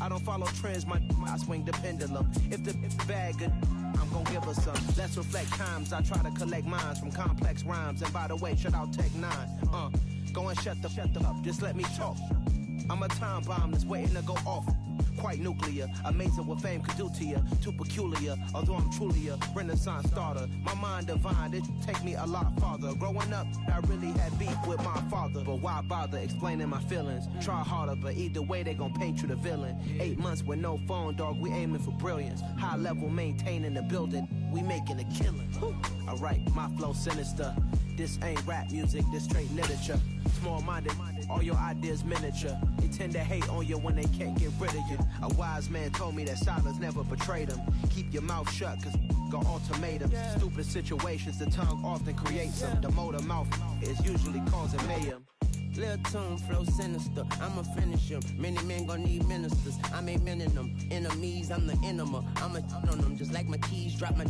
I don't follow trends, I swing the pendulum. If the bag good, I'm gon' give her some. Let's reflect times, I try to collect minds from complex rhymes. And by the way, shout out Tech 9. Go and shut the up, just let me talk. I'm a time bomb that's waiting to go off. Quite nuclear, amazing what fame could do to you. Too peculiar, although I'm truly a renaissance starter. My mind divine, it take me a lot farther. Growing up, I really had beef with my father. But why bother explaining my feelings? Try harder, but either way they gon' paint you the villain. 8 months with no phone, dog, we aiming for brilliance. High level maintaining the building, we making a killing. Alright, my flow sinister. This ain't rap music, this straight literature. Small-minded, all your ideas miniature. They tend to hate on you when they can't get rid of you. A wise man told me that silence never betrayed him. Keep your mouth shut, cause got ultimatums. Stupid situations, the tongue often creates them. The motor mouth is usually causing mayhem. Lil' tune, flow sinister, I'ma finish him. Many men gon' need ministers, I'm aiming them. Enemies, I'm the enema, I'ma on them. Just like my keys, drop my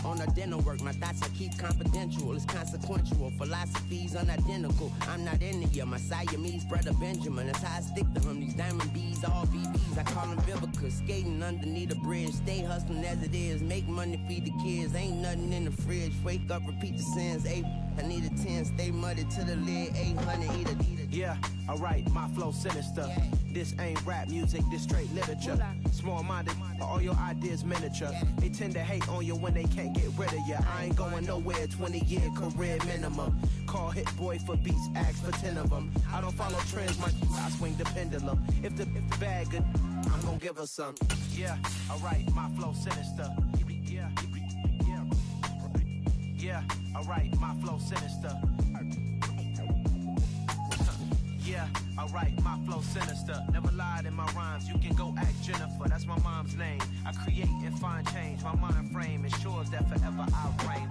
on a dinner work. My thoughts I keep confidential, it's consequential. Philosophies unidentical, I'm not into you. My Siamese brother Benjamin, that's how I stick to him. These diamond bees, all BBs, I call them Vivica. Skating underneath a bridge, stay hustling as it is. Make money, feed the kids, ain't nothing in the fridge. Wake up, repeat the sins, I need a 10, stay muddy to the lid, 800, eat a. Yeah, alright, my flow sinister. This ain't rap music, this straight literature. Small-minded, all your ideas miniature. They tend to hate on you when they can't get rid of you. I ain't going nowhere, 20-year career minimum. Call Hit Boy for beats, ask for 10 of them. I don't follow trends, I swing the pendulum. If the bag good, I'm gon' give her some. Yeah, alright, my flow sinister. Yeah, alright, my flow sinister. Yeah, alright, my flow sinister. Never lied in my rhymes, you can go ask Jennifer. That's my mom's name. I create and find change. My mind frame ensures that forever I reign.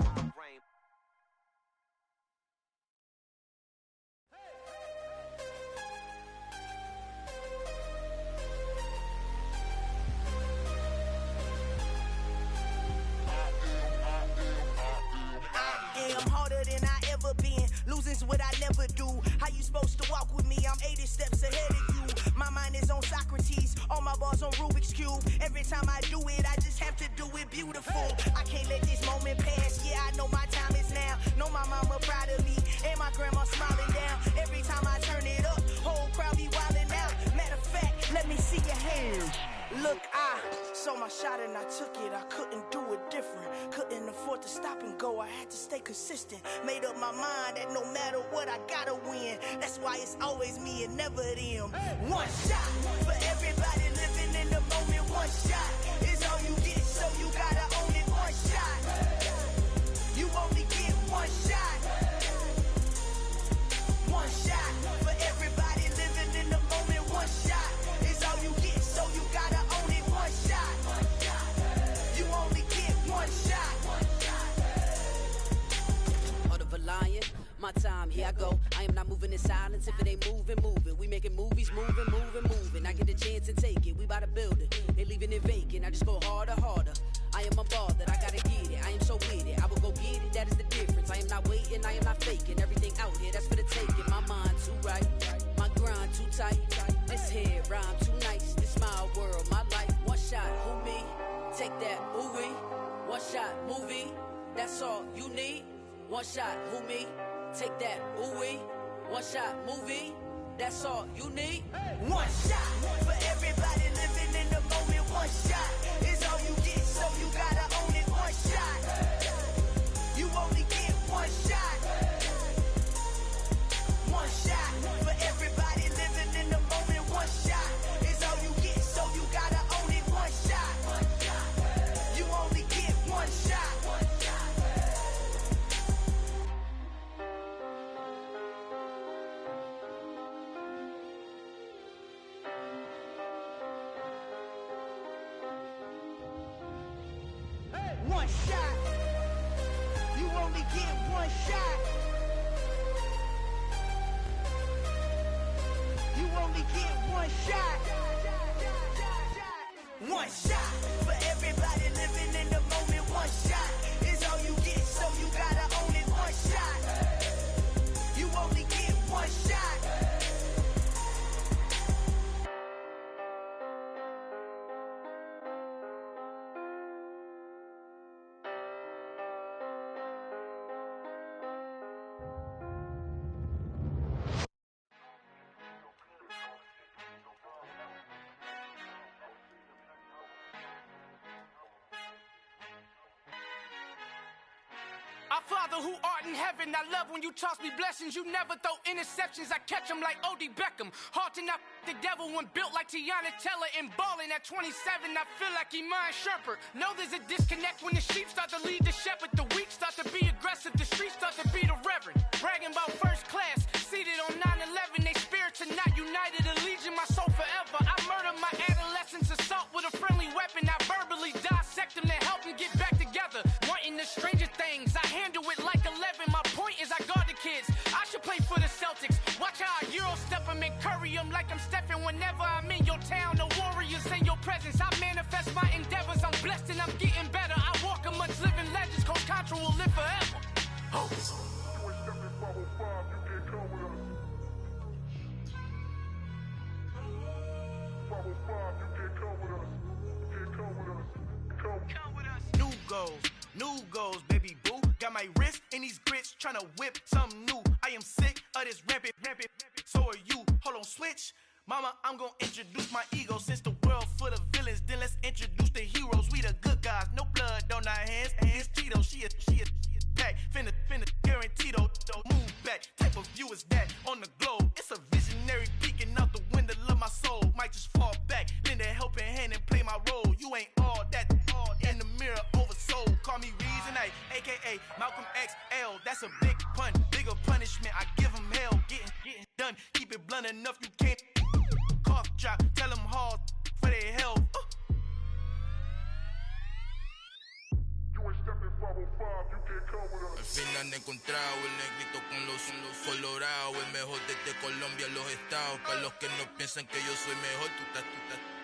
Losing's what I never do. How you supposed to walk with me? I'm 80 steps ahead of you. My mind is on Socrates, all my bars on Rubik's Cube. Every time I do it, I just have to do it beautiful. I can't let this moment pass. Yeah, I know my time is now. Know my mama proud of me, and my grandma smiling down. Every time I turn it up, whole crowd be wildin' out. Matter of fact, let me see your hands. Look, I saw my shot and I took it. I couldn't do it different. Couldn't afford to stop and go. I had to stay consistent. Made up my mind that no matter what, I gotta win. That's why it's always me and never them. One shot for everybody living in the moment. One shot is all you get, so you gotta own it. One shot. You only get one shot. One shot for everybody living in the moment. One shot is all you get, so you gotta own it. One shot. You only get one shot. Heart of a lion, my time, here I go. I am not moving in silence. If it ain't moving, moving. We making movies, moving. I get a chance and take it. We bout to build it. They leaving it vacant. I just go harder. I am a ball that I gotta get it. I am so with it. I will go get it. That is the difference. I am not waiting. I am not faking. Everything out here, that's for the taking. My mind too right. My grind too tight. This head rhyme too nice. This my world, my life. One shot, who me? Take that, ooh wee. One shot, movie. That's all you need. One shot, who me? Take that, ooh wee. One shot, movie. That's all you need. One shot for everybody living in the moment. One shot is all you get, so you gotta own it. One shot. You only get one shot. One shot for everybody living in the moment. One shot is all you get, so you gotta own it. One shot. You only get one shot. One shot. You only get one shot. You only get one shot. One shot for everybody living in the moment. One shot is all you get, so you gotta own it. One shot. You only get one shot. Our Father who art in heaven, I love when you toss me blessings. You never throw interceptions, I catch them like O.D. Beckham. Hard to not the devil when built like Tiana Teller. And balling at 27, I feel like Iman Shumpert. Know there's a disconnect when the sheep start to lead the shepherd. The weak start to be aggressive, the streets start to be the reverend. Bragging about first class, seated on 9/11. They spirits are not united, a legion, my soul forever. I murder my adolescence, assault with a friendly weapon. I verbally dissect them to help them get back together. Wanting the stranger things, I handle it like 11. My point is I guard the kids. I should play for the Celtics. Watch how I Euro step them and curry them like I'm Stephen. Whenever I'm in your town, the Warriors in your presence. I manifest my endeavors. I'm blessed and I'm getting better. I walk amongst living legends. Coach Contra will live forever. Oh. New goals, baby boo. Got my wrist in these grits, tryna whip something new. I am sick of this rampant. So are you. Hold on, switch. Mama, I'm gonna introduce my ego. Since the world full of villains, then let's introduce the heroes. We the good guys, no blood on our hands. Hands Tito, she a pack. Finna, guaranteed though. Move back, type of view is that on the globe. It's a visionary peeking out the window of my soul. Might just fall back, lend a helping hand and play my role. You ain't all that in the mirror oversold. Call me Reason A, aka Malcolm XL. That's a big pun, bigger punishment. I give him hell, getting done. Keep it blunt enough, you can't cough drop. Tell them hard for their health. Al fin han encontrado el negrito con los colorados, el mejor desde Colombia a los estados. Para los que no piensan que yo soy mejor,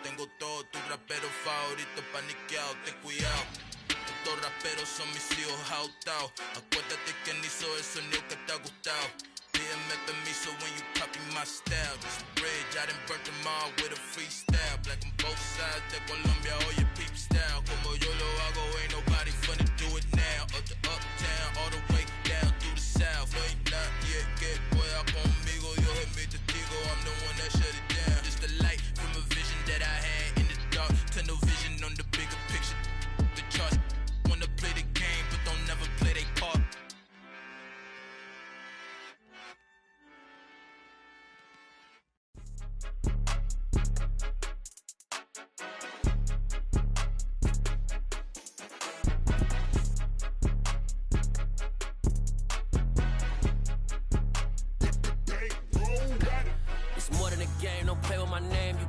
tengo todo, tus raperos favoritos paniqueados, ten cuidado. Estos raperos son mis hijos autados. Acuérdate quién hizo el sonido que te ha gustado. Pídeme permiso when you copy my style. This bridge, I done burnt them all with a freestyle. Black on both sides de Colombia, oye peep style. Como yo lo hago, ain't nobody finna do it now. Up to uptown, all the way down through the south. No hay nadie que pueda conmigo, Dios es mi testigo. I'm the one that shut it down. Just the light from a vision that I had in the dark. Tunnel vision on the bigger picture. The charts wanna play the game, but don't never play their part.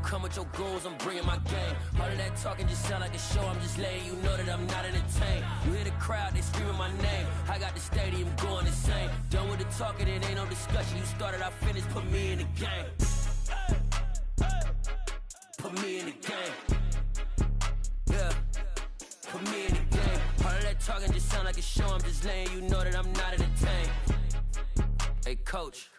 Come with your goons, I'm bringing my game. All of that talking just sound like a show. I'm just letting you know that I'm not entertained. You hear the crowd, they screaming my name. I got the stadium going insane. Done with the talking, it ain't no discussion. You started, I finished, put me in the game. Put me in the game. Yeah, put me in the game. All of that talking just sound like a show. I'm just letting you know that I'm not entertained. Hey, coach.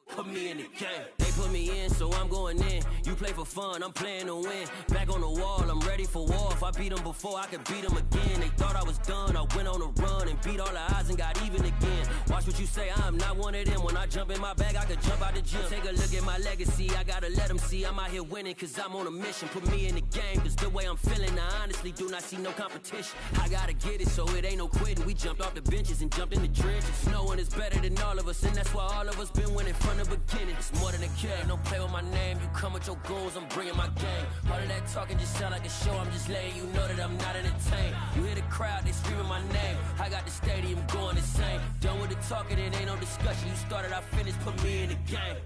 Put me in the game. They put me in, so I'm going in. You play for fun, I'm playing to win. Back on the wall, I'm ready for war. If I beat them before, I could beat them again. They thought I was done, I went on a run and beat all the odds and got even again. Watch what you say, I'm not one of them. When I jump in my bag, I could jump out the gym. Take a look at my legacy, I gotta let them see I'm out here winning, cause I'm on a mission. Put me in the game, cause the way I'm feeling, I honestly do not see no competition. I gotta get it, so it ain't no quitting. We jumped off the benches and jumped in the trenches. No one is better than all of us, and that's why all of us been winning from the beginning. It's more than a game, don't play with my name. You come with your goons, I'm bringing my game. All of that talking just sound like a show. I'm just letting you know that I'm not entertained. You hear the crowd, they screaming my name. I got the stadium going insane. Done with the talking, it ain't no discussion. You started, I finished, put me in the game.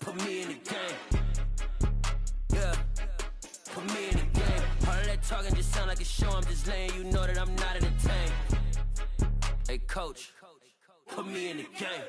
Put me in the game. Yeah, put me in the game. All of that talking just sound like a show. I'm just letting you know that I'm not entertained. Hey, coach. Put me in the game.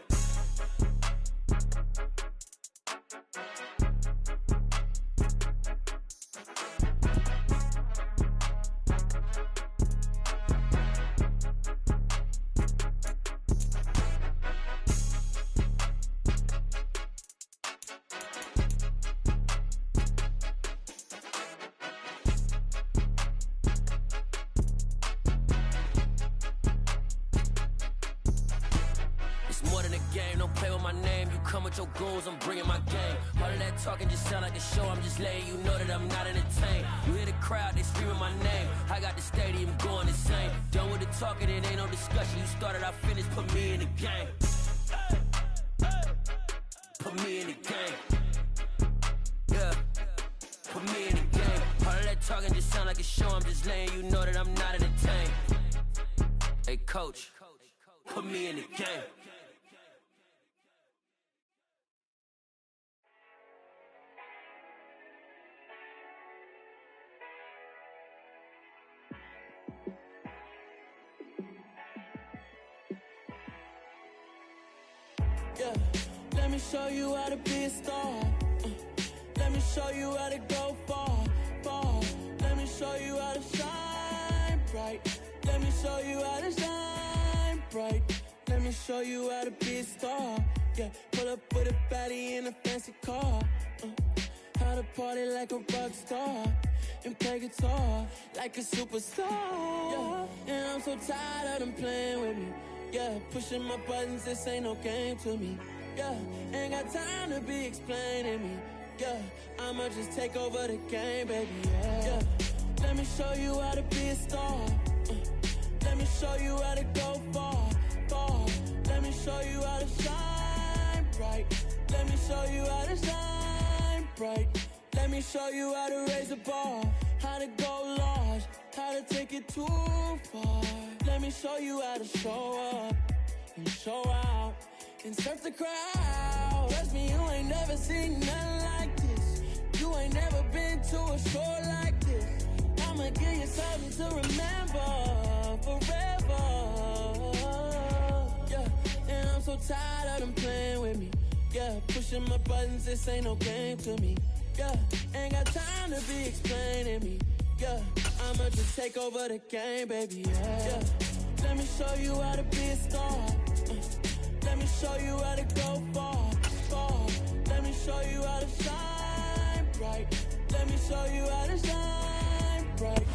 game. Don't play with my name. You come with your goons, I'm bringing my game. All of that talking just sound like a show. I'm just letting you know that I'm not entertained. You hear the crowd, they screaming my name. I got the stadium going insane. Done with the talking, it ain't no discussion. You started, I finished, put me in the game. Put me in the game. Yeah. Put me in the game. All of that talking just sound like a show. I'm just letting you know that I'm not entertained. Hey, coach, put me in the game. Yeah, let me show you how to be a star. Let me show you how to go far, far. Let me show you how to shine bright. Let me show you how to shine bright. Let me show you how to be a star. Yeah, pull up with a baddie in a fancy car. How to party like a rock star and play guitar like a superstar. Yeah, and I'm so tired of them playing with me. Yeah, pushing my buttons, this ain't no game to me. Yeah, ain't got time to be explaining me. Yeah, I'ma just take over the game, baby. Yeah, let me show you how to be a star. Let me show you how to go far, far. Let me show you how to shine bright. Let me show you how to shine bright. Let me show you how to raise a bar, how to go large, how to take it too far. Let me show you how to show up and show out and surf the crowd. Trust me, you ain't never seen nothing like this. You ain't never been to a show like this. I'ma give you something to remember forever. Yeah, and I'm so tired of them playing with me. Yeah, pushing my buttons, this ain't no game to me. Yeah, ain't got time to be explaining me. Yeah, I'ma just take over the game, baby. Yeah, let me show you how to be a star. Let me show you how to go far, far. Let me show you how to shine bright. Let me show you how to shine bright.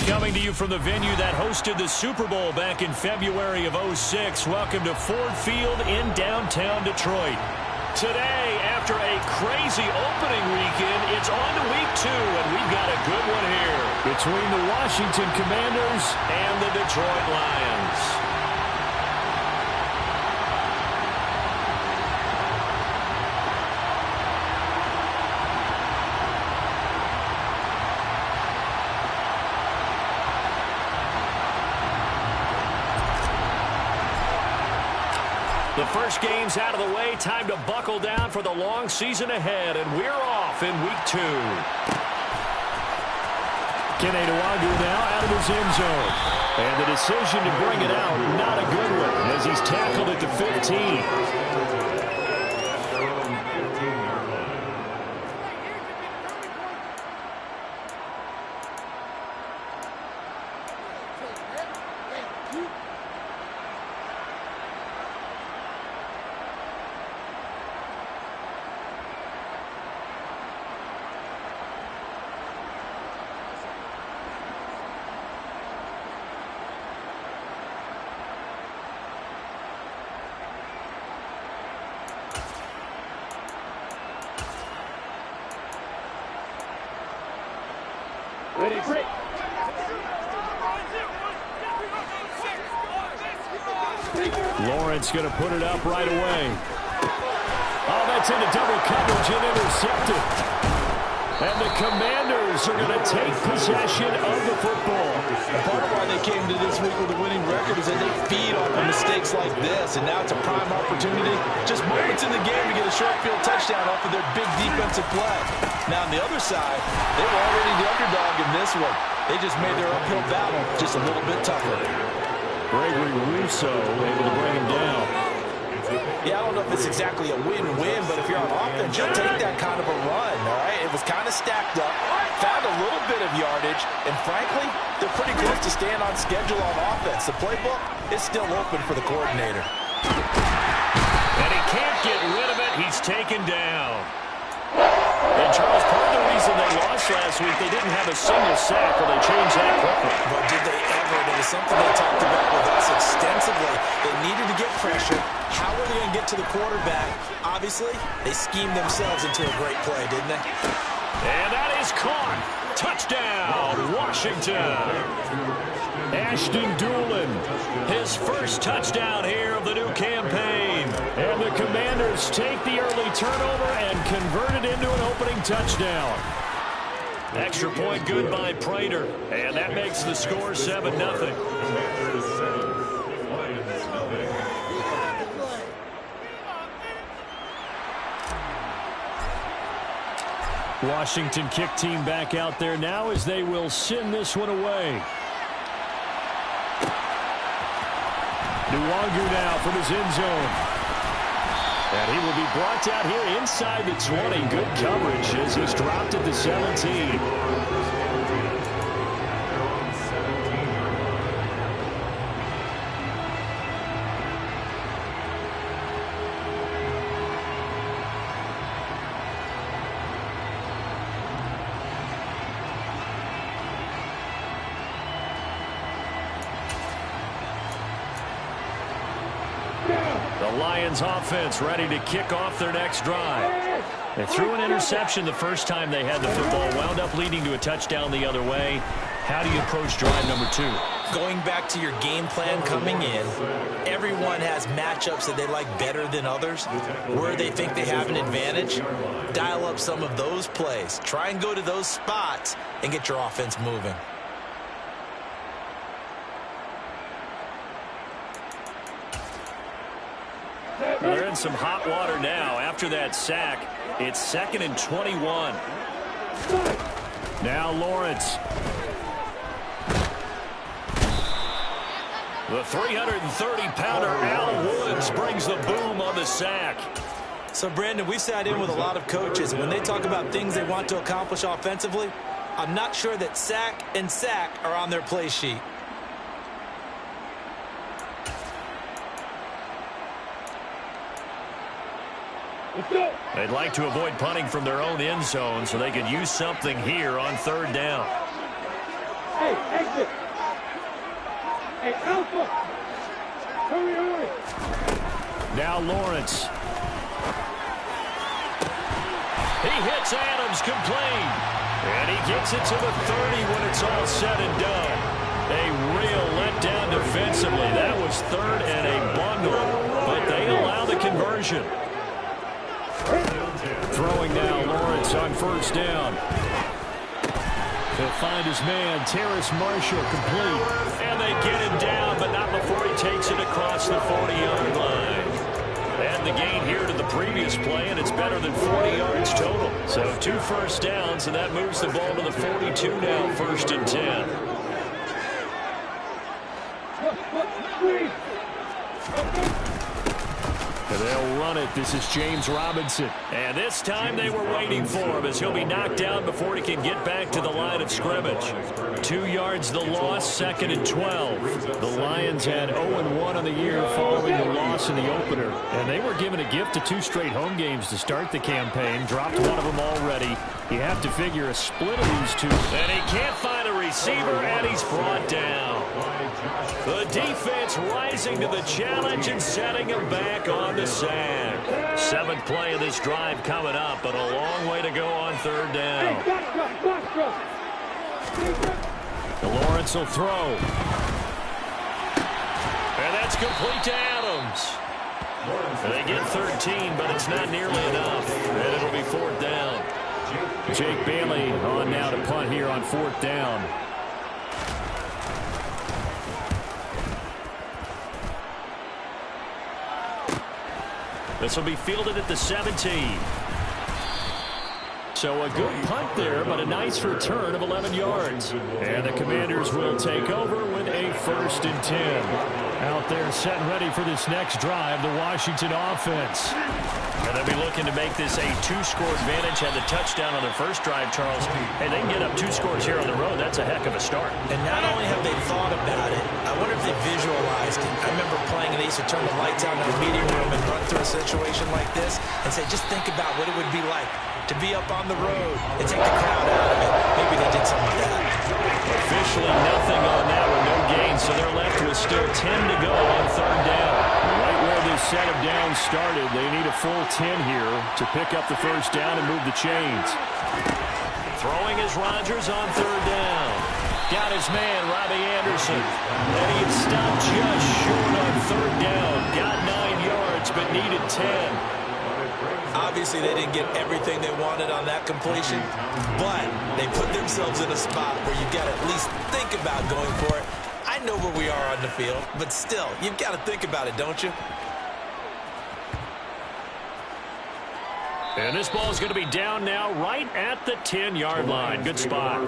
Coming to you from the venue that hosted the Super Bowl back in February of '06. Welcome to Ford Field in downtown Detroit. Today, after a crazy opening weekend, it's on to week 2, and we've got a good one here between the Washington Commanders and the Detroit Lions. The first game's out of the way. Time to buckle down for the long season ahead, and we're off in week 2. Kene Nwangwu now out of his end zone. And the decision to bring it out, not a good one, as he's tackled at the 15. Lawrence going to put it up right away. Oh, that's into double coverage and intercepted. And the Commanders are going to take possession of the football. Part of why they came to this week with a winning record is that they feed off of mistakes like this, and now it's a prime opportunity, just moments in the game, to get a short field touchdown off of their big defensive play. Now on the other side, they were already the underdog in this one. They just made their uphill battle just a little bit tougher. Gregory Rousseau able to bring him down. Yeah, I don't know if it's exactly a win-win, but if you're on offense, you'll take that kind of a run, all right? It was kind of stacked up, found a little bit of yardage, and frankly, they're pretty close to staying on schedule on offense. The playbook is still open for the coordinator. And he can't get rid of it. He's taken down. And Charles, part of the reason they lost loss last week, they didn't have a single sack, or they changed that quickly. But did they ever? It was something they talked about with us extensively. They needed to get pressure. How were they going to get to the quarterback? Obviously, they schemed themselves into a great play, didn't they? And that is caught. Touchdown, Washington. Ashton Doolin, his first touchdown here of the new campaign. And the Commanders take the early turnover and convert it into an opening touchdown. Extra point good by Prater. And that makes the score 7-0. Washington kick team back out there now as they will send this one away. Nwangu now from his end zone. And he will be brought out here inside the 20. Good coverage as he's dropped at the 17. The Lions offense ready to kick off their next drive. They threw an interception the first time they had the football, wound up leading to a touchdown the other way. How do you approach drive number 2? Going back to your game plan coming in, everyone has matchups that they like better than others. Where they think they have an advantage, dial up some of those plays. Try and go to those spots and get your offense moving. They're in some hot water now. After that sack, it's 2nd and 21. Now Lawrence. The 330-pounder Al Woods brings the boom on the sack. So, Brandon, we sat in with a lot of coaches, and when they talk about things they want to accomplish offensively, I'm not sure that sack and sack are on their play sheet. They'd like to avoid punting from their own end zone so they could use something here on 3rd down. Hey, exit. Hey, Alpha. Hurry. Now Lawrence. He hits Adams complete. And he gets it to the 30 when it's all said and done. A real letdown defensively. That was 3rd and a bundle, but they allow the conversion. Throwing now, Lawrence on 1st down. He'll find his man, Terrace Marshall, complete. And they get him down, but not before he takes it across the 40-yard line. And the gain here to the previous play, and it's better than 40 yards total. So 2 first downs, and that moves the ball to the 42 now, 1st and 10. And they'll run it. This is James Robinson. And this time they were waiting for him as he'll be knocked down before he can get back to the line of scrimmage. 2 yards the loss, 2nd and 12. The Lions had 0-1 on the year following the loss in the opener. And they were given a gift of 2 straight home games to start the campaign. Dropped one of them already. You have to figure a split of these two. And he can't find a receiver, and he's brought down. The defense rising to the challenge and setting him back on the sack. 7th play of this drive coming up, but a long way to go on 3rd down. Lawrence will throw. And that's complete to Adams. They get 13, but it's not nearly enough. And it'll be 4th down. Jake Bailey on now to punt here on 4th down. This will be fielded at the 17. So a good punt there, but a nice return of 11 yards. And the Commanders will take over with a 1st and 10. Out there set and ready for this next drive, the Washington offense. And they'll be looking to make this a 2-score advantage. Had the touchdown on their first drive, Charles. Hey, they can get up 2 scores here on the road. That's a heck of a start. And not only have they thought about it, I wonder if they visualized it. I remember playing, and they used to turn the lights out in the meeting room and run through a situation like this and say, just think about what it would be like to be up on the road and take the crowd out of it. need some of that. Officially nothing on that one, no gain, so they're left with still 10 to go on third down. Right where this set of downs started, they need a full 10 here to pick up the first down and move the chains. Throwing is Rodgers on third down. Got his man, Robbie Anderson. And he stopped just short on third down. Got 9 yards, but needed 10. Obviously, they didn't get everything they wanted on that completion, but they put themselves in a spot where you've got to at least think about going for it. I know where we are on the field, but still, you've got to think about it, don't you? And this ball is going to be down now right at the 10-yard line. Good spot.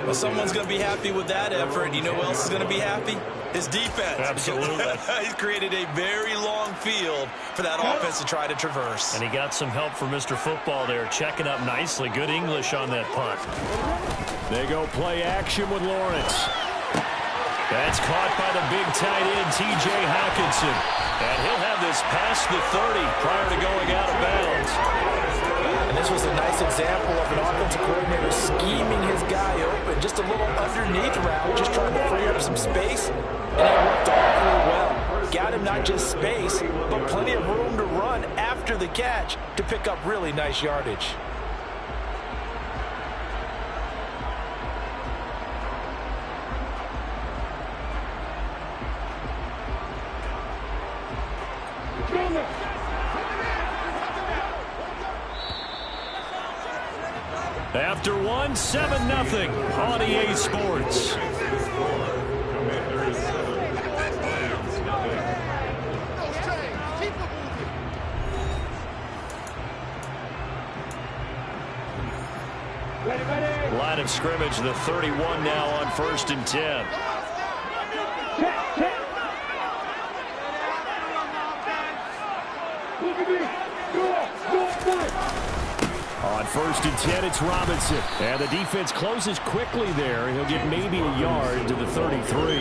Well, someone's going to be happy with that effort. You know who else is going to be happy? His defense. Absolutely. He's created a very long field for that offense to try to traverse. And he got some help from Mr. Football there, checking up nicely. Good English on that punt. They go play action with Lawrence. That's caught by the big tight end, T.J. Hawkinson. And he'll have this past the 30 prior to going out of bounds. And this was a nice example of an offensive coordinator scheming his guy open. Just a little underneath route, just trying to free up some space. And it worked awfully well. Got him not just space, but plenty of room to run after the catch to pick up really nice yardage. After 7-0 on EA Sports. Line of scrimmage, the 31 now on 1st and 10. On 1st and 10, it's Robinson. And the defense closes quickly there. He'll get maybe a yard to the 33.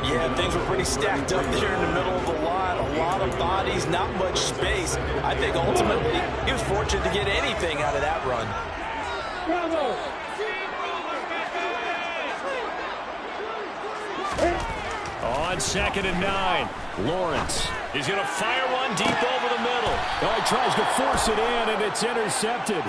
Yeah, things were pretty stacked up there in the middle of the line. A lot of bodies, not much space. I think ultimately he was fortunate to get anything out of that run. On 2nd and 9, Lawrence is going to fire one deep over the middle. Oh, he tries to force it in, and it's intercepted.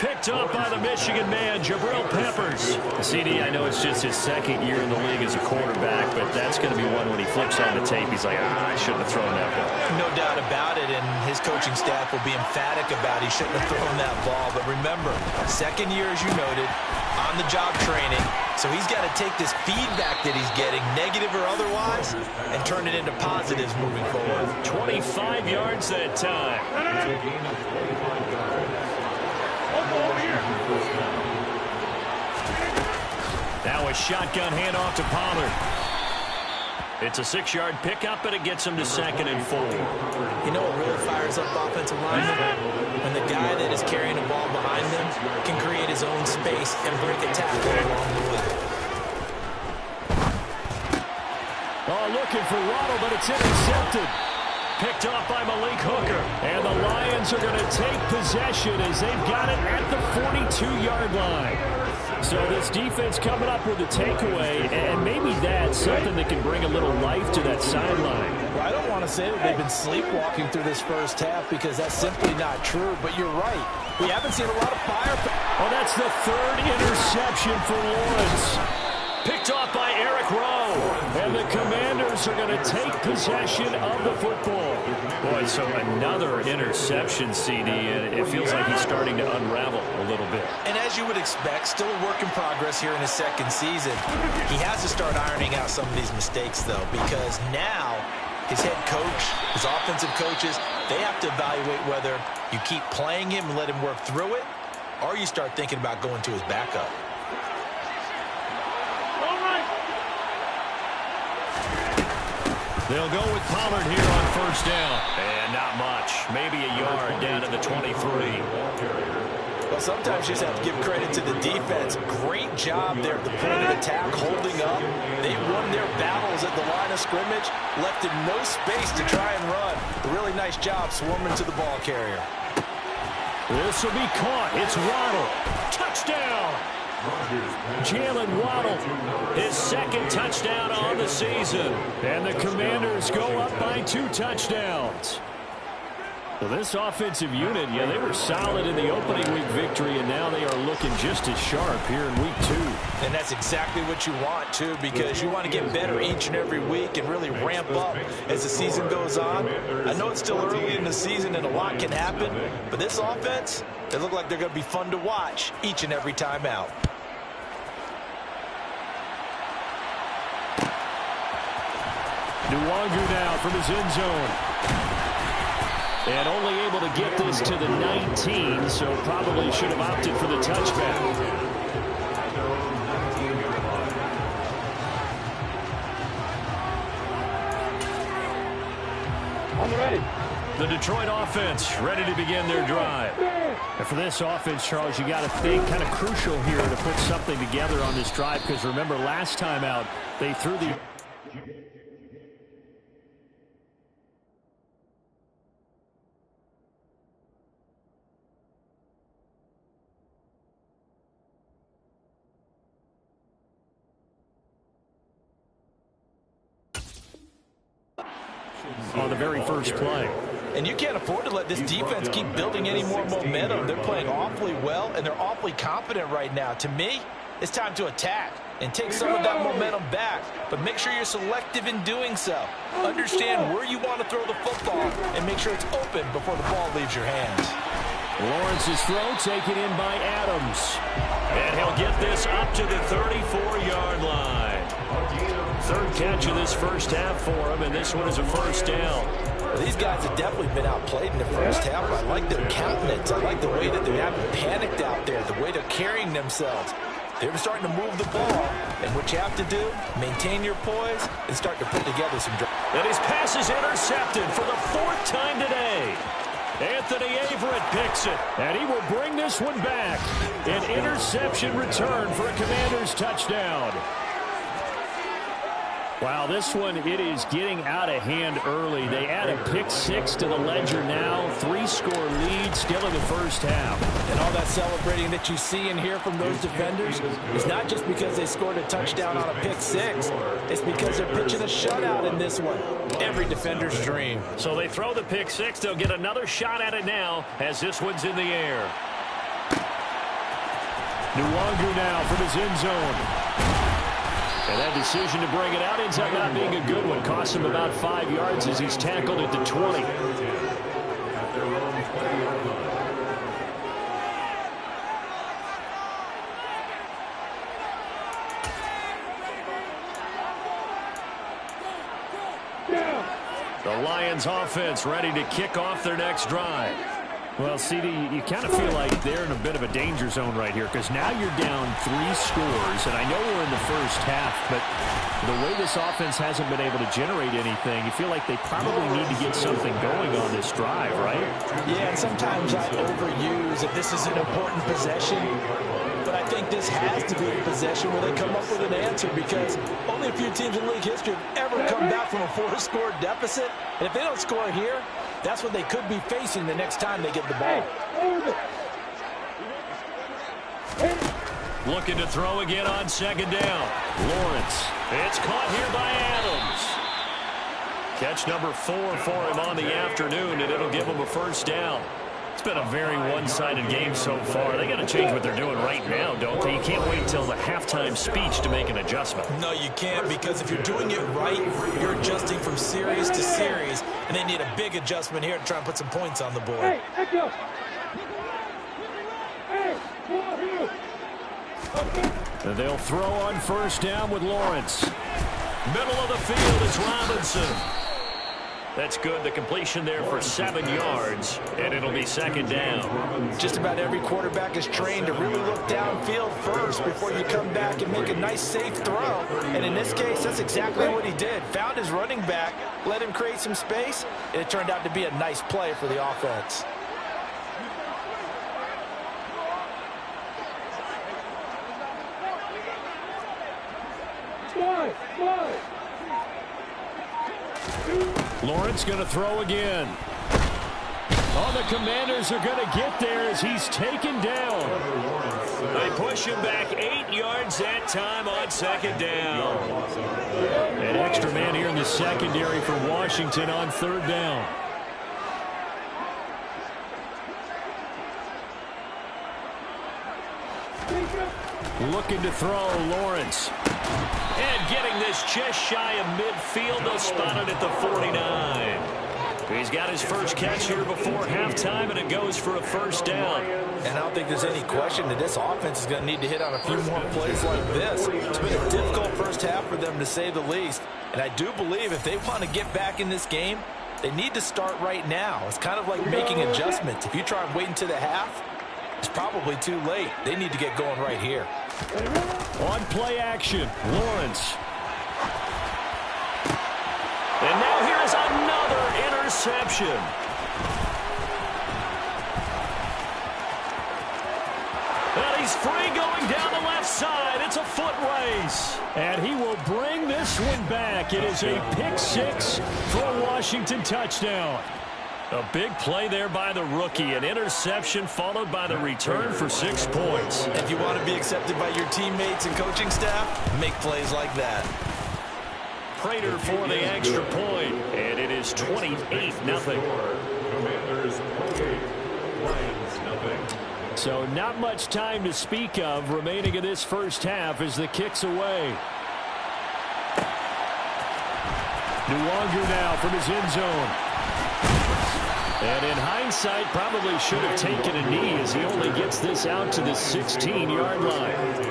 Picked up by the Michigan man, Jabril Peppers. CD, I know it's just his 2nd year in the league as a quarterback, but that's going to be one when he flips on the tape. He's like, I shouldn't have thrown that ball. No doubt about it, and his coaching staff will be emphatic about he shouldn't have thrown that ball. But remember, 2nd year, as you noted, on-the-job training. So he's got to take this feedback that he's getting, negative or otherwise, and turn it into positives moving forward. 25 yards that time. Now a shotgun handoff to Pollard. It's a 6-yard pickup, and it gets him to 2nd and 4. You know what really fires up offensive linemen? When the guy that is carrying the ball behind them can create his own space and break a tackle along the way. Oh, looking for Waddle, but it's intercepted. Picked off by Malik Hooker. And the Lions are going to take possession as they've got it at the 42-yard line. So this defense coming up with a takeaway, and maybe that's something that can bring a little life to that sideline. Well, I don't want to say that they've been sleepwalking through this first half because that's simply not true, but you're right. We haven't seen a lot of fire. Oh, that's the 3rd interception for Lawrence. Picked off by Eric Rowe. And the Commanders are going to take possession of the football. Boy, so another interception, CD, and it feels like he's starting to unravel a little bit. And as you would expect, still a work in progress here in his 2nd season. He has to start ironing out some of these mistakes, though, because now his head coach, his offensive coaches, they have to evaluate whether you keep playing him and let him work through it, or you start thinking about going to his backup. They'll go with Pollard here on 1st down. And not much. Maybe a yard down to the 23. Well, sometimes you just have to give credit to the defense. Great job there at the point of attack, holding up. They won their battles at the line of scrimmage, left him no space to try and run. A really nice job swarming to the ball carrier. This will be caught. It's Waddle. Touchdown. Jalen Waddle, his second touchdown on the season. And the Commanders go up by 2 touchdowns. Well, this offensive unit, yeah, they were solid in the opening week victory, and now they are looking just as sharp here in week 2. And that's exactly what you want, too, because you want to get better each and every week and really ramp up as the season goes on. I know it's still early in the season and a lot can happen, but this offense, they look like they're going to be fun to watch each and every time out. Nwangu now from his end zone. And only able to get this to the 19, so probably should have opted for the touchback. The Detroit offense ready to begin their drive. And for this offense, Charles, you got to think kind of crucial here to put something together on this drive, because remember last time out, they threw the... on the very first play. And you can't afford to let this defense keep building any more momentum. They're playing awfully well, and they're awfully confident right now. To me, it's time to attack and take some of that momentum back, but make sure you're selective in doing so. Understand where you want to throw the football and make sure it's open before the ball leaves your hands. Lawrence's throw taken in by Adams. And he'll get this up to the 34-yard line. Third catch of this first half for him, and this one is a first down. Well, these guys have definitely been outplayed in the first half. I like their countenance. I like the way that they haven't panicked out there, the way they're carrying themselves. They're starting to move the ball, and what you have to do, maintain your poise and start to put together some drives. And his pass is intercepted for the 4th time today. Anthony Averett picks it, and he will bring this one back. An interception return for a Commanders touchdown. Wow, this one, it is getting out of hand early. They add a pick 6 to the ledger now. 3-score lead still in the first half. And all that celebrating that you see and hear from those defenders is not just because they scored a touchdown on a pick 6. It's because they're pitching a shutout in this one. Every defender's dream. So they throw the pick 6. They'll get another shot at it now as this one's in the air. Nwangu now from his end zone. And that decision to bring it out ends up not being a good one. Cost him about 5 yards as he's tackled at the 20. The Lions offense ready to kick off their next drive. Well, CD, you kind of feel like they're in a bit of a danger zone right here, because now you're down 3 scores, and I know we're in the first half, but the way this offense hasn't been able to generate anything, you feel like they probably need to get something going on this drive, right? Yeah, and sometimes I overuse that this is an important possession, but I think this has to be a possession where they come up with an answer, because only a few teams in league history have ever come back from a 4-score deficit, and if they don't score here, that's what they could be facing the next time they get the ball. Looking to throw again on 2nd down. Lawrence. It's caught here by Adams. Catch number 4 for him on the afternoon, and it'll give him a first down. It's been a very one-sided game so far. They got to change what they're doing right now, don't they? You can't wait until the halftime speech to make an adjustment. No, you can't, because if you're doing it right, you're adjusting from series to series, and they need a big adjustment here to try and put some points on the board. Hey, echo. Hey, and they'll throw on 1st down with Lawrence. Middle of the field is Robinson. That's good. The completion there for 7 yards, and it'll be 2nd down. Just about every quarterback is trained to really look downfield first before you come back and make a nice, safe throw. And in this case, that's exactly what he did. Found his running back, let him create some space, and it turned out to be a nice play for the offense. Lawrence going to throw again. Oh, the Commanders are going to get there as he's taken down. They push him back 8 yards that time on second down. An extra man here in the secondary for Washington on third down. Looking to throw, Lawrence. And getting this just shy of midfield. They'll spot it at the 49. He's got his first catch here before halftime, and it goes for a first down. And I don't think there's any question that this offense is going to need to hit on a few more plays like this. It's been a difficult first half for them, to say the least. And I do believe if they want to get back in this game, they need to start right now. It's kind of like making adjustments. If you try and wait until the half, it's probably too late. They need to get going right here. On play action, Lawrence. And now here's another interception. And he's free going down the left side. It's a foot race. And he will bring this one back. It is a pick six for a Washington touchdown. A big play there by the rookie. An interception followed by the return for 6 points. If you want to be accepted by your teammates and coaching staff, make plays like that. Prater for the extra point, and it is 28-0. Commanders 28, Lions nothing. So not much time to speak of remaining in this first half as the kick's away. Nuwanger now from his end zone. And in hindsight, probably should have taken a knee as he only gets this out to the 16-yard line.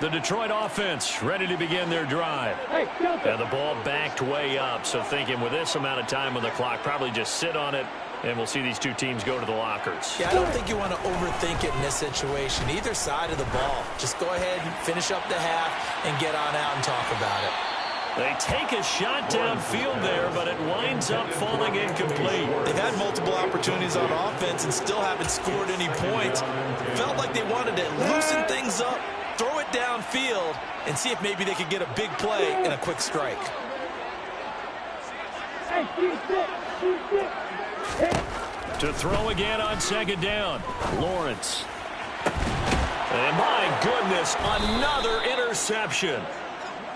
The Detroit offense ready to begin their drive. And the ball backed way up, so thinking with this amount of time on the clock, probably just sit on it, and we'll see these two teams go to the lockers. Yeah, I don't think you want to overthink it in this situation. Either side of the ball. Just go ahead and finish up the half and get on out and talk about it. They take a shot downfield there, but it winds up falling incomplete. They've had multiple opportunities on offense and still haven't scored any points. Felt like they wanted to loosen things up, throw it downfield, and see if maybe they could get a big play and a quick strike. To throw again on second down, Lawrence. And my goodness, another interception.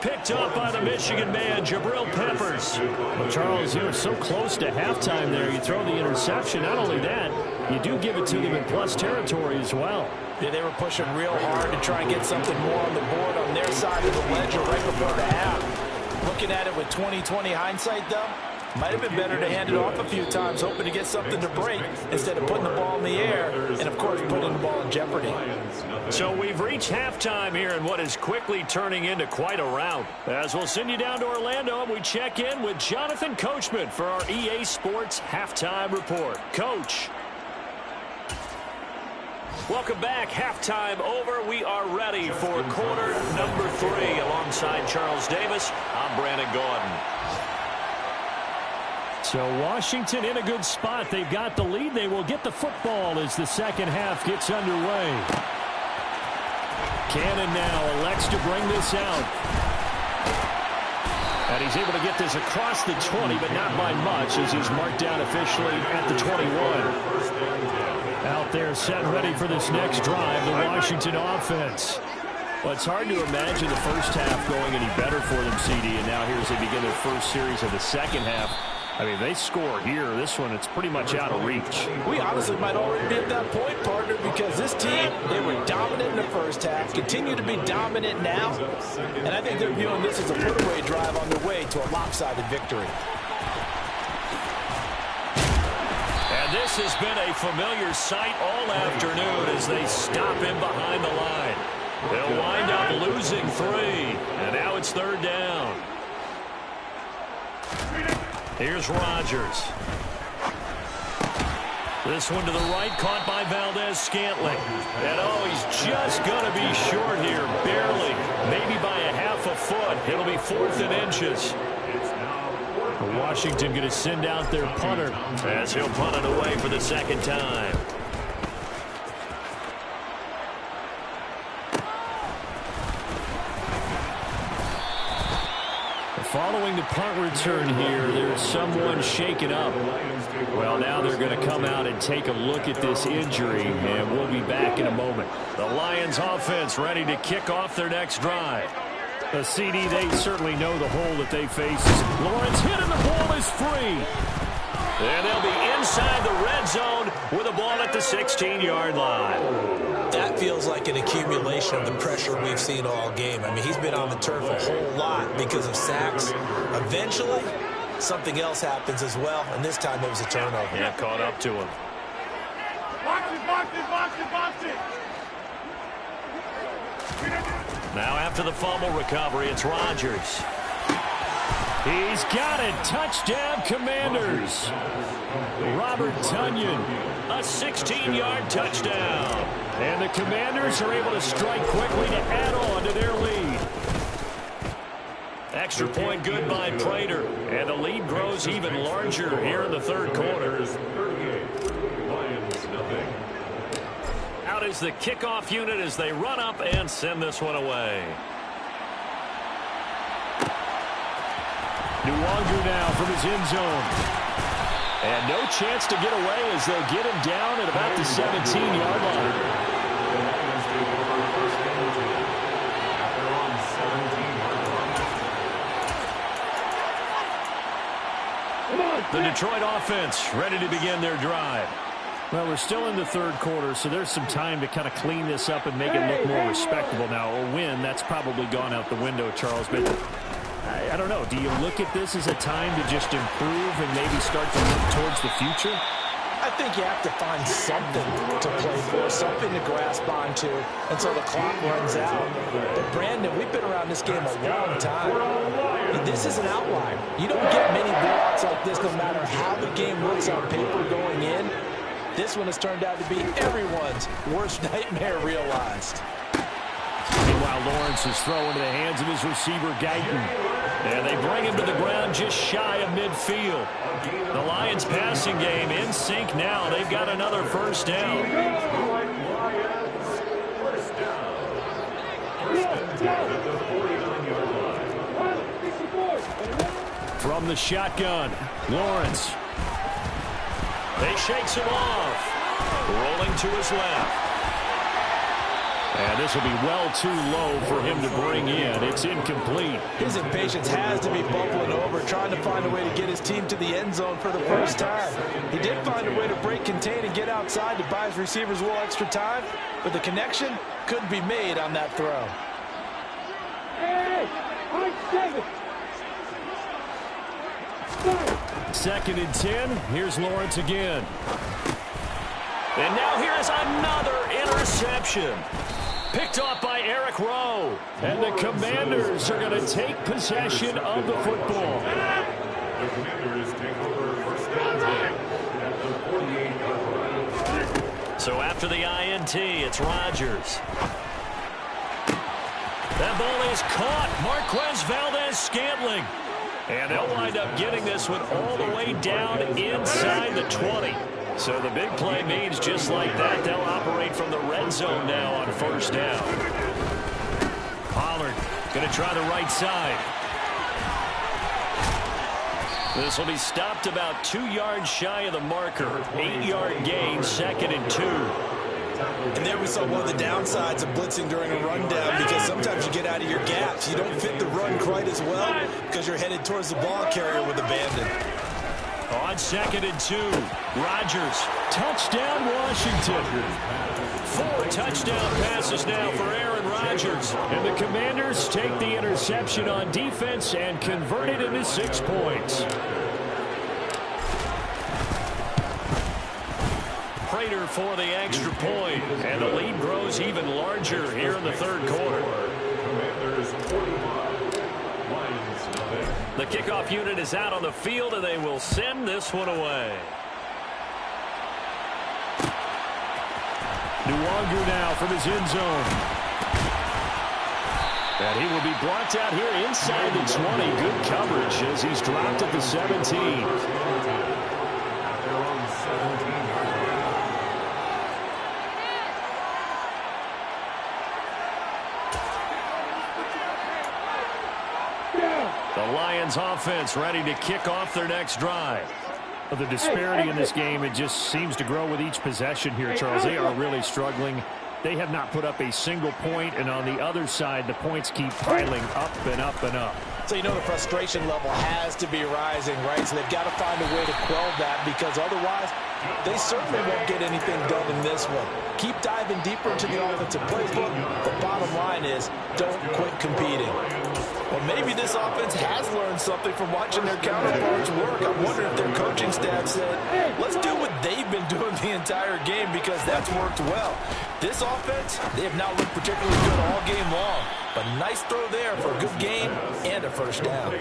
Picked up by the Michigan man, Jabril Peppers. Well, Charles, you were so close to halftime there. You throw the interception. Not only that, you do give it to them in plus territory as well. Yeah, they were pushing real hard to try and get something more on the board on their side of the ledger right before the half. Looking at it with 20/20 hindsight, though, might have been better to hand it off a few times, hoping to get something to break instead of putting the ball in the air and, of course, putting the ball in jeopardy. So we've reached halftime here in what is quickly turning into quite a rout. As we'll send you down to Orlando, and we check in with Jonathan Coachman for our EA Sports Halftime Report. Coach. Welcome back. Halftime over. We are ready for quarter number 3. Alongside Charles Davis, I'm Brandon Gordon. So Washington in a good spot. They've got the lead. They will get the football as the second half gets underway. Cannon now elects to bring this out. And he's able to get this across the 20, but not by much as he's marked down officially at the 21. Out there set ready for this next drive, the Washington offense. Well, it's hard to imagine the first half going any better for them, CD, and now here as they begin their first series of the second half. I mean, they score here. This one, it's pretty much out of reach. We honestly might already be at that point, partner, because this team, they were dominant in the first half, continue to be dominant now, and I think they're viewing this as a put-away drive on their way to a lopsided victory. And this has been a familiar sight all afternoon as they stop him behind the line. They'll wind up losing 3, and now it's third down. Here's Rodgers. This one to the right, caught by Valdez-Scantling. And oh, he's just going to be short here, barely. Maybe by a half a foot. It'll be 4th and inches. Washington going to send out their punter as he'll punt it away for the second time. Following the punt return here, there's someone shaken up. Well, now they're going to come out and take a look at this injury, and we'll be back in a moment. The Lions offense ready to kick off their next drive. The CD, they certainly know the hole that they face. Lawrence hit and the ball is free. And they'll be inside the red zone with a ball at the 16-yard line. That feels like an accumulation of the pressure we've seen all game. I mean, he's been on the turf a whole lot because of sacks. Eventually, something else happens as well, and this time it was a turnover. Yeah, caught up to him. Box it. Now after the fumble recovery, it's Rodgers. He's got it. Touchdown, Commanders. Robert Tonyan, a 16-yard touchdown. And the Commanders are able to strike quickly to add on to their lead. Extra point good by Prater. And the lead grows even larger here in the third quarter. Out is the kickoff unit as they run up and send this one away. Nwangu now from his end zone. And no chance to get away as they'll get him down at about the 17-yard line. The Detroit offense ready to begin their drive. Well, we're still in the third quarter, so there's some time to kind of clean this up and make it look more respectable. Now, a win, that's probably gone out the window, Charles, but I don't know. Do you look at this as a time to just improve and maybe start to look towards the future? I think you have to find something to play for, something to grasp onto until the clock runs out. But, Brandon, we've been around this game a long time. This is an outlier. You don't get many blowouts like this no matter how the game looks on paper going in. This one has turned out to be everyone's worst nightmare realized. Meanwhile, Lawrence is thrown into the hands of his receiver, Guyton. And they bring him to the ground just shy of midfield. The Lions passing game in sync now. They've got another first down. From the shotgun, Lawrence. He shakes him off. Rolling to his left. And this will be well too low for him to bring in. It's incomplete. His impatience has to be bubbling over, trying to find a way to get his team to the end zone for the first time. He did find a way to break contain and get outside to buy his receivers a little extra time, but the connection couldn't be made on that throw. Second and 10. Here's Lawrence again. And now here is another interception. Picked off by Eric Rowe. And the Commanders are going to take possession of the football. The Commanders take over first down at the 48-yard line. So after the INT, it's Rodgers. That ball is caught. Marquez Valdez-Scantling. And they'll wind up getting this one all the way down inside the 20. So the big play means just like that, they'll operate from the red zone now on first down. Pollard going to try the right side. This will be stopped about 2 yards shy of the marker. 8-yard gain, second and 2. And there we saw one of the downsides of blitzing during a rundown, because sometimes you get out of your gaps. You don't fit the run quite as well because you're headed towards the ball carrier with abandon. On second and 2, Rodgers. Touchdown, Washington. 4 touchdown passes now for Aaron Rodgers. And the Commanders take the interception on defense and convert it into 6 points. Prater for the extra point. And the lead grows even larger here in the third quarter. Commanders 45, Lions nothing. The kickoff unit is out on the field, and they will send this one away. Nwangu now from his end zone. And he will be blocked out here inside the 20. Good coverage as he's dropped at the 17. They're on 17. Yeah. The Lions offense ready to kick off their next drive. Well, the disparity in this game, it just seems to grow with each possession here, Charles. They are really struggling. They have not put up a single point, and on the other side, the points keep piling up and up and up. So you know the frustration level has to be rising, right? So they've got to find a way to quell that, because otherwise they certainly won't get anything done in this one. Keep diving deeper into the offensive playbook. The bottom line is don't quit competing. Well, maybe this offense has learned something from watching their counterparts work. I wonder if their coaching staff said, let's do what they've been doing the entire game, because that's worked well. This offense, they have not looked particularly good all game long. But nice throw there for a good gain and a first down.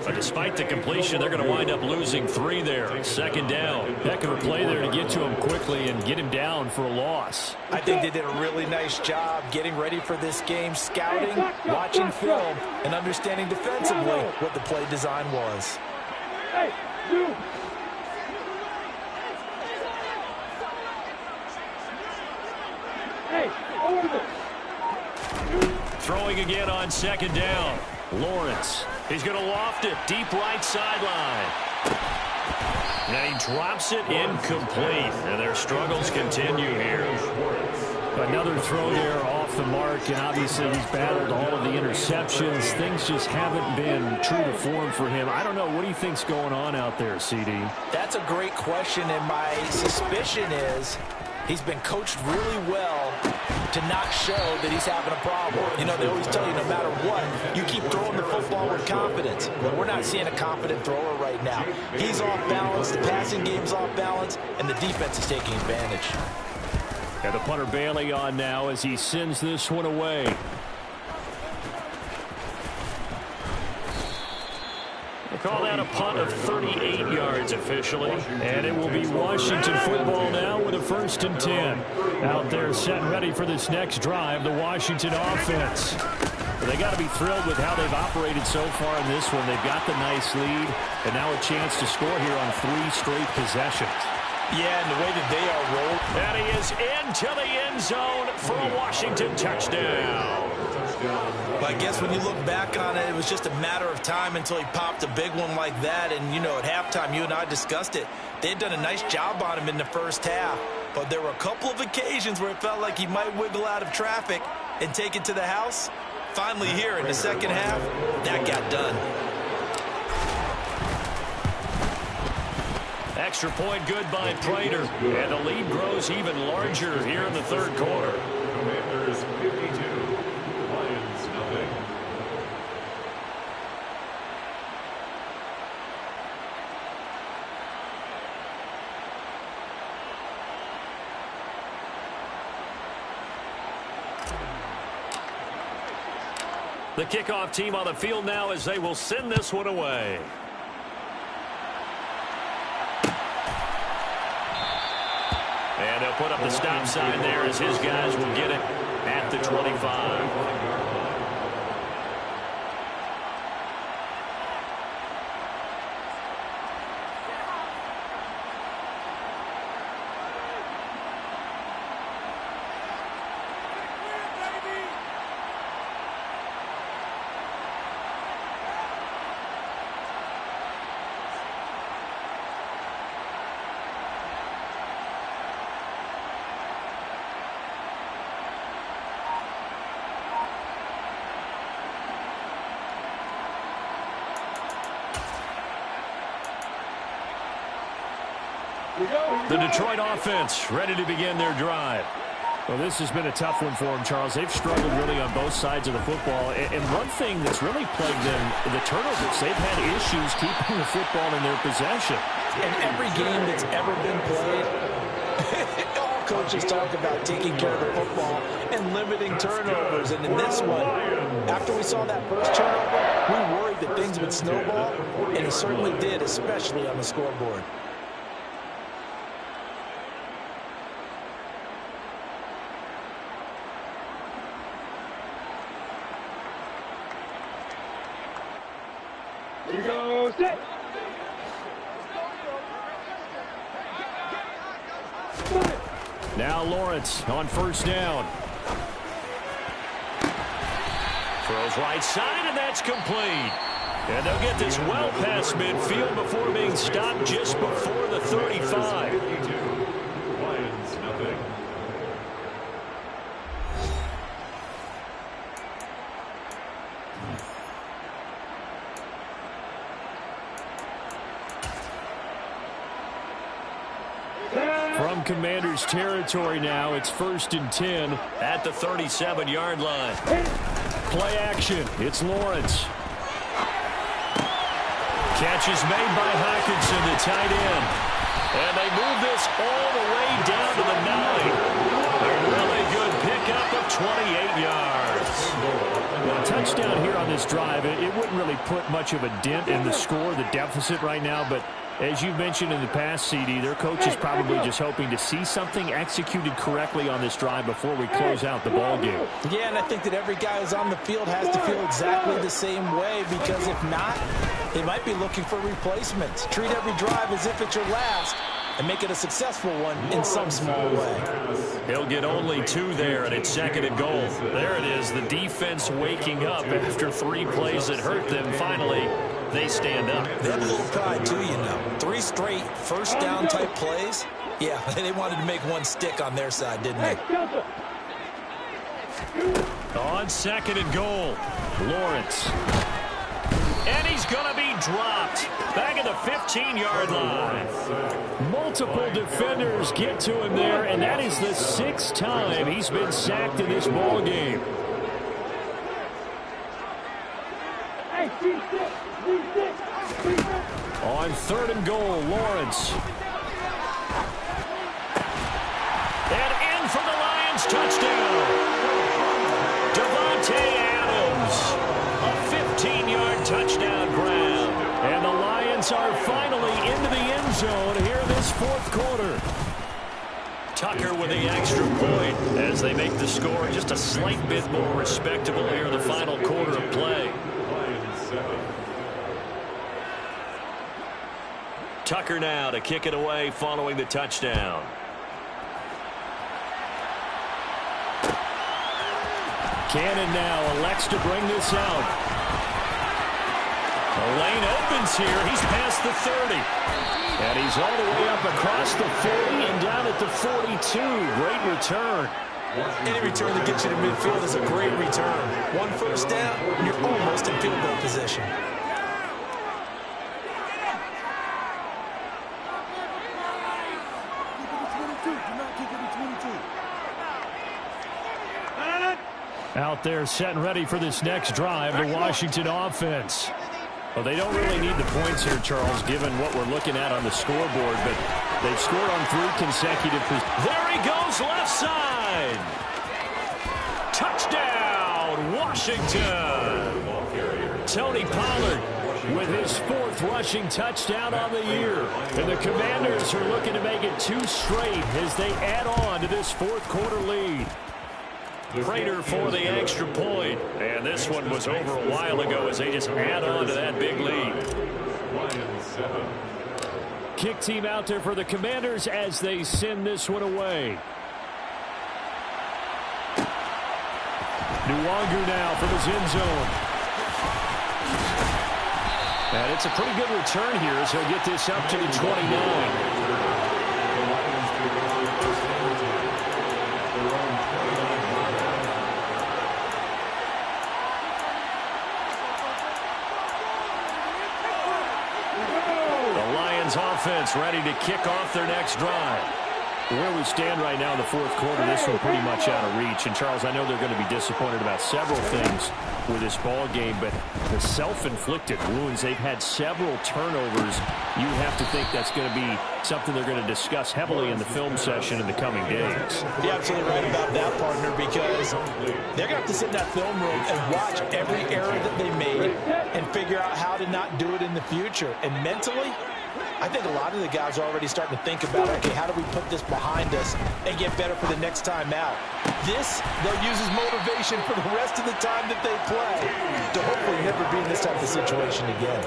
But despite the completion, they're going to wind up losing 3 there. Second down. Heck of a play there to get to him quickly and get him down for a loss. I think they did a really nice job getting ready for this game, scouting, watching film, and understanding defensively what the play design was. Throwing again on second down. Lawrence. He's going to loft it. Deep right sideline. And he drops it incomplete. And their struggles continue here. Another throw there off the mark, and obviously he's battled all of the interceptions. Things just haven't been true to form for him. I don't know. What do you think's going on out there, CD? That's a great question, and my suspicion is he's been coached really well to not show that he's having a problem. You know, they always tell you no matter what, you keep throwing the football with confidence. Well, we're not seeing a confident thrower right now. He's off balance, the passing game's off balance, and the defense is taking advantage. And the punter Bailey on now as he sends this one away. They call that a punt of 38 yards officially. And it will be Washington football now with a 1st and 10. Out there set and ready for this next drive, the Washington offense. Well, they got to be thrilled with how they've operated so far in this one. They've got the nice lead, and now a chance to score here on 3 straight possessions. Yeah, and the way that they are rolled. And he is into the end zone for a Washington touchdown. But I guess when you look back on it, it was just a matter of time until he popped a big one like that. And, you know, at halftime, you and I discussed it. They had done a nice job on him in the first half. But there were a couple of occasions where it felt like he might wiggle out of traffic and take it to the house. Finally here in the second half, that got done. Extra point good by Prater. And the lead grows even larger here in the 3rd quarter. Commanders 52, Lions nothing. The kickoff team on the field now as they will send this one away. And they'll put up the stop sign there as his guys will get it at the 25. The Detroit offense ready to begin their drive. Well, this has been a tough one for them, Charles. They've struggled really on both sides of the football. And one thing that's really plagued them, the turnovers. They've had issues keeping the football in their possession. In every game that's ever been played, all coaches talk about taking care of the football and limiting turnovers. And in this one, after we saw that first turnover, we worried that things would snowball, and it certainly did, especially on the scoreboard. Here goes it. Now Lawrence on 1st down. Throws right side, and that's complete. And they'll get this well past midfield before being stopped just before the 35. Lions, nothing. From Commanders territory now, it's 1st and 10 at the 37-yard line. Play action. It's Lawrence. Catch is made by Hawkinson, the tight end. And they move this all the way down to the 9. A really good pickup of 28 yards. Well, a touchdown here on this drive, it wouldn't really put much of a dent in the score, the deficit right now, but as you mentioned in the past, CD, their coach is probably just hoping to see something executed correctly on this drive before we close out the ball game. Yeah, and I think that every guy who's on the field has to feel exactly the same way, because if not, they might be looking for replacements. Treat every drive as if it's your last and make it a successful one in some small way. He'll get only 2 there, and it's 2nd and goal. There it is, the defense waking up after 3 plays that hurt them. Finally, they stand up. They have a little pride, too, you know. 3 straight first down type plays. Yeah, they wanted to make one stick on their side, didn't they? On 2nd and goal, Lawrence. And he's going to be dropped back at the 15-yard line. Multiple defenders get to him there, and that is the 6th time he's been sacked in this ball game. On 3rd and goal, Lawrence. And in for the Lions touchdown. Devontae Adams. A 15-yard touchdown grab. And the Lions are finally into the end zone here this 4th quarter. Tucker with the extra point as they make the score just a slight bit more respectable here in the final quarter of play. Tucker now to kick it away following the touchdown. Cannon now elects to bring this out. The lane opens here. He's past the 30. And he's all the way up across the 40 and down at the 42. Great return. Any return that gets you to midfield is a great return. 1 first down, and you're almost in field goal position. Out there set and ready for this next drive, the Washington offense. Well, they don't really need the points here, Charles, given what we're looking at on the scoreboard, but they've scored on 3 consecutive possessions. There he goes, left side. Touchdown, Washington. Tony Pollard with his 4th rushing touchdown on the year. And the Commanders are looking to make it 2 straight as they add on to this 4th quarter lead. Prater for the extra point. And this one was over a while ago as they just add on to that big lead. Kick team out there for the Commanders as they send this one away. Nwangu now from his end zone. And it's a pretty good return here as he'll get this up to the 29. Offense ready to kick off their next drive. Where we stand right now in the 4th quarter, this one pretty much out of reach. And, Charles, I know they're going to be disappointed about several things with this ball game, but the self-inflicted wounds, they've had several turnovers. You have to think that's going to be something they're going to discuss heavily in the film session in the coming days. You're absolutely right about that, partner, because they're going to have to sit in that film room and watch every error that they made and figure out how to not do it in the future. And mentally, I think a lot of the guys are already starting to think about, okay, how do we put this behind us and get better for the next time out? This, they'll use as motivation for the rest of the time that they play to hopefully never be in this type of situation again.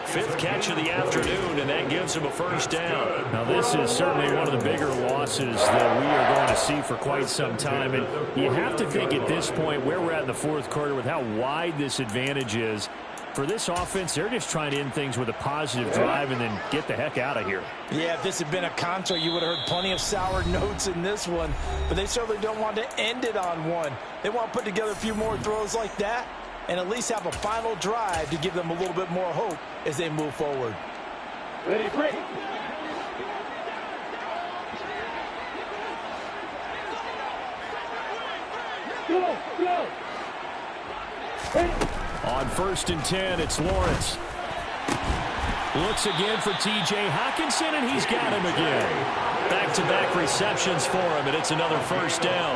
5th catch of the afternoon, and that gives him a first down. Now, this is certainly one of the bigger losses that we are going to see for quite some time. And you have to think at this point, where we're at in the 4th quarter with how wide this advantage is, For this offense, they're just trying to end things with a positive drive and then get the heck out of here. Yeah, if this had been a concert, you would have heard plenty of sour notes in this one. But they certainly don't want to end it on one. They want to put together a few more throws like that and at least have a final drive to give them a little bit more hope as they move forward. Ready, break. Go, go. On 1st and 10, it's Lawrence. Looks again for T.J. Hockenson, and he's got him again. Back-to-back receptions for him, and it's another first down.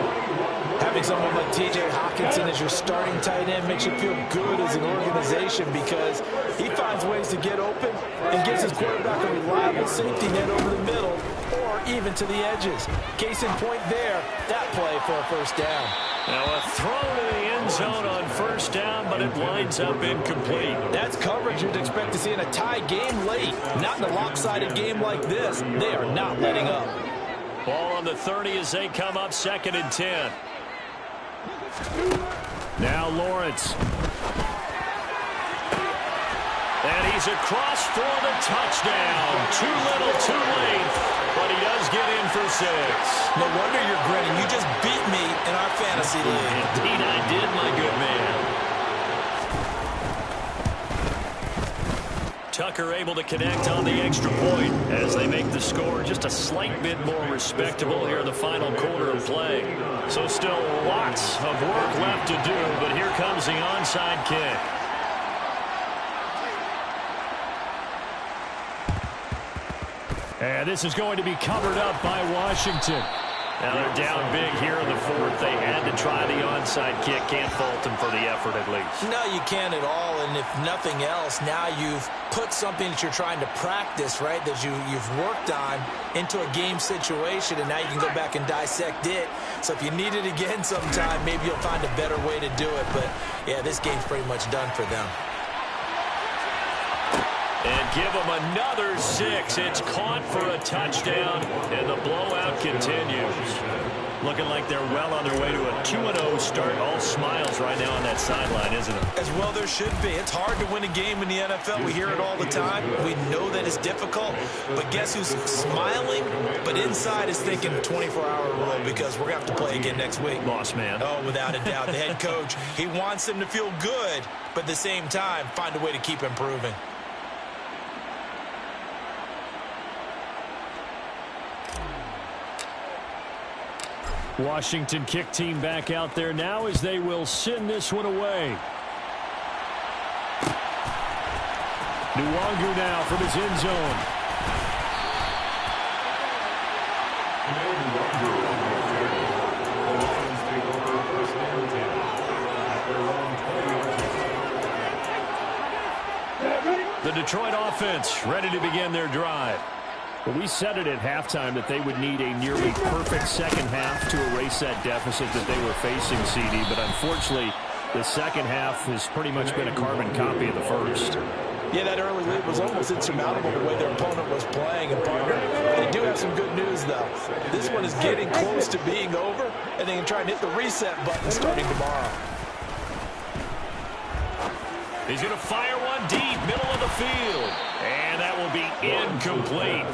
Having someone like T.J. Hockenson as your starting tight end makes you feel good as an organization because he finds ways to get open and gives his quarterback a reliable safety net over the middle or even to the edges. Case in point there, that play for a first down. Now a throw to the end zone on 1st down, but it winds up incomplete. That's coverage you'd expect to see in a tie game late. Not in a lopsided game like this. They are not letting up. Ball on the 30 as they come up 2nd and 10. Now Lawrence. And he's across for the touchdown. Too little, too late, but he does get in for 6. No wonder you're grinning. You just beat me in our fantasy league. Indeed I did, my good man. Tucker able to connect on the extra point as they make the score just a slight bit more respectable here in the final quarter of play. So still lots of work left to do, but here comes the onside kick. And this is going to be covered up by Washington. Now they're down big here in the 4th. They had to try the onside kick. Can't fault them for the effort at least. No, you can't at all. And if nothing else, now you've put something that you're trying to practice, right, that you've worked on into a game situation, and now you can go back and dissect it. So if you need it again sometime, maybe you'll find a better way to do it. But, yeah, this game's pretty much done for them. And give them another 6. It's caught for a touchdown, and the blowout continues. Looking like they're well on their way to a 2-0 start. All smiles right now on that sideline, isn't it? As well there should be. It's hard to win a game in the NFL. We hear it all the time. We know that it's difficult. But guess who's smiling? But inside is thinking 24-hour rule because we're going to have to play again next week. Boss man. Oh, without a doubt. The head coach, he wants them to feel good, but at the same time, find a way to keep improving. Washington kick team back out there now as they will send this one away. Nwangu now from his end zone. The Detroit offense ready to begin their drive. Well, we said it at halftime that they would need a nearly perfect second half to erase that deficit that they were facing, CD. But unfortunately, the second half has pretty much been a carbon copy of the first. Yeah, that early lead was almost insurmountable the way their opponent was playing. And partner, they do have some good news, though. This one is getting close to being over, and they can try and hit the reset button starting tomorrow. He's going to fire one deep, middle of the field. And that will be incomplete.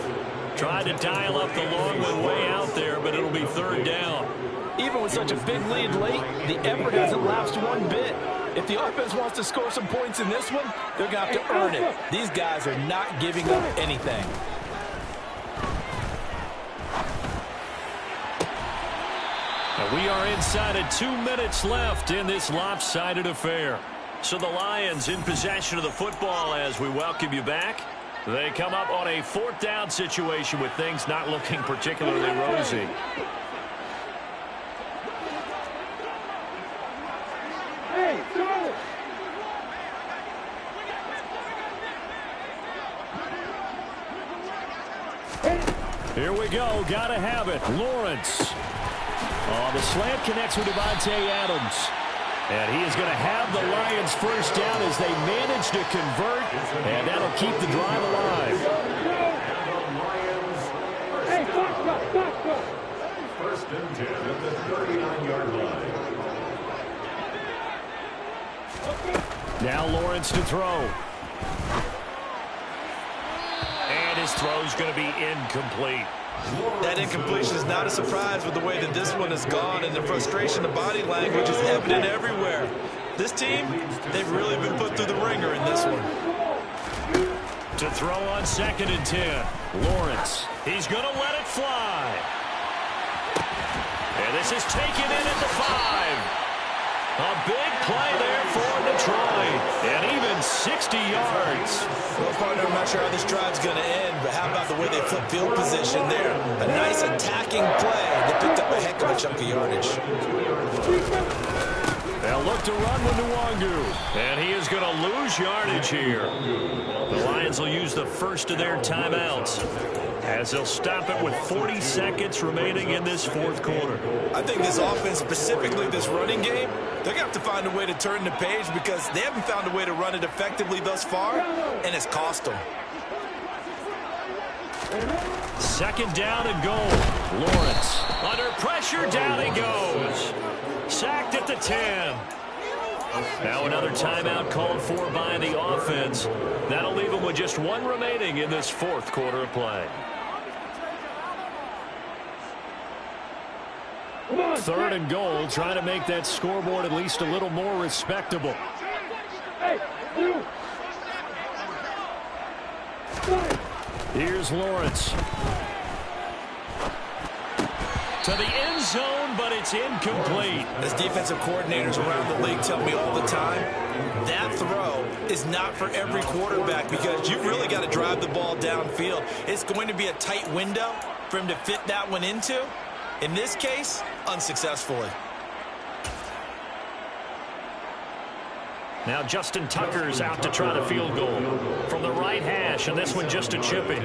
Tried to dial up the long one way out there, but it'll be 3rd down. Even with such a big lead late, the effort hasn't lapsed one bit. If the offense wants to score some points in this one, they're going to have to earn it. These guys are not giving up anything. And we are inside of 2 minutes left in this lopsided affair. So the Lions in possession of the football as we welcome you back. They come up on a 4th down situation with things not looking particularly rosy. Here we go. Got to have it. Lawrence. Oh, the slant connects with Devontae Adams. And he is going to have the Lions first down as they manage to convert, and that'll keep the drive alive. First and 10 at the 39-yard line. Now Lawrence to throw. And his throw's going to be incomplete. That incompletion is not a surprise with the way that this one has gone, and the frustration, the body language is evident everywhere. This team, they've really been put through the ringer in this one. To throw on 2nd and 10. Lawrence. He's going to let it fly. And this is taken in at the 5. A big play there for Detroit. And even 60 yards. Well, partner, I'm not sure how this drive's going to end, but how about the way they flip field position there? A nice attacking play. They picked up a heck of a chunk of yardage. They'll look to run with Nwangu. And he is going to lose yardage here. The Lions will use the first of their timeouts as they'll stop it with 40 seconds remaining in this 4th quarter. I think this offense, specifically this running game, they're going to have to find a way to turn the page because they haven't found a way to run it effectively thus far, and it's cost them. 2nd down and goal. Lawrence under pressure, down he goes. Sacked at the 10. Now another timeout called for by the offense. That'll leave them with just 1 remaining in this 4th quarter of play. 3rd and goal, trying to make that scoreboard at least a little more respectable. Here's Lawrence. To the end zone, but it's incomplete. As defensive coordinators around the league tell me all the time, that throw is not for every quarterback because you've really got to drive the ball downfield. It's going to be a tight window for him to fit that one into. In this case, unsuccessfully. Now Justin Tucker's out to try the field goal from the right hash, and this one just a chipping.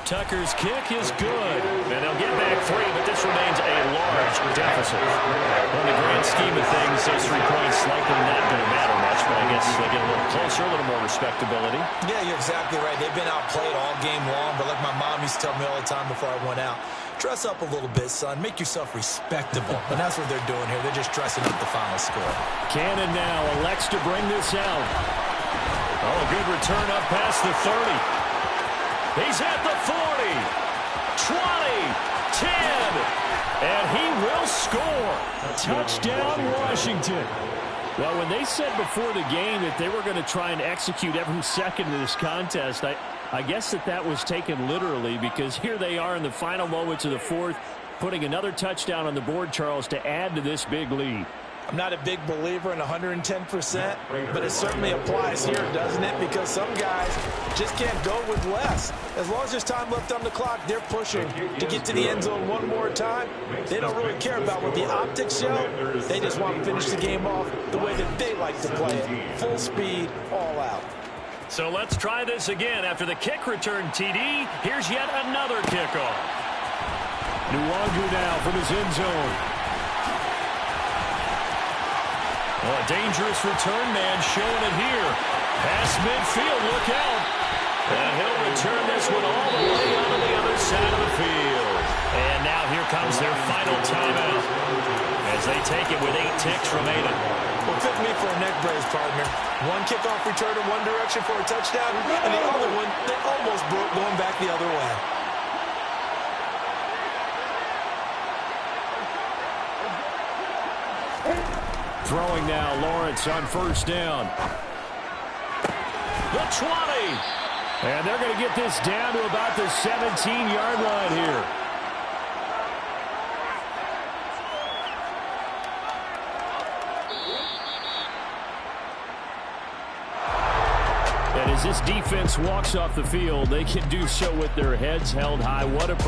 Tucker's kick is good, and they'll get back 3, but this remains a large deficit. In the grand scheme of things, those 3 points likely not going to matter much, but I guess they get a little closer, a little more respectability. Yeah, you're exactly right. They've been outplayed all game long, but like my mom used to tell me all the time before I went out, dress up a little bit, son. Make yourself respectable. And that's what they're doing here. They're just dressing up the final score. Cannon now elects to bring this out. Oh, a good return up past the 30. He's at the 40, 20, 10, and he will score. Touchdown, Washington. Well, when they said before the game that they were going to try and execute every second of this contest, I guess that was taken literally because here they are in the final moments of the 4th, putting another touchdown on the board, Charles, to add to this big lead. I'm not a big believer in 110%, but it certainly applies here, doesn't it? Because some guys just can't go with less. As long as there's time left on the clock, they're pushing to get to the end zone one more time. They don't really care about what the optics show. They just want to finish the game off the way that they like to play it. Full speed, all out. So let's try this again. After the kick return TD, here's yet another kickoff. Nwangu now from his end zone. Well, a dangerous return man showing it here. Past midfield, look out. And he'll return this one all the way onto the other side of the field. And now here comes their final timeout as they take it with 8 ticks remaining. Well, fit me for a neck brace, partner. One kickoff return in one direction for a touchdown, and the other one, they almost broke going back the other way. Throwing now, Lawrence on 1st down. The 20. And they're going to get this down to about the 17-yard line here. And as this defense walks off the field, they can do so with their heads held high. What a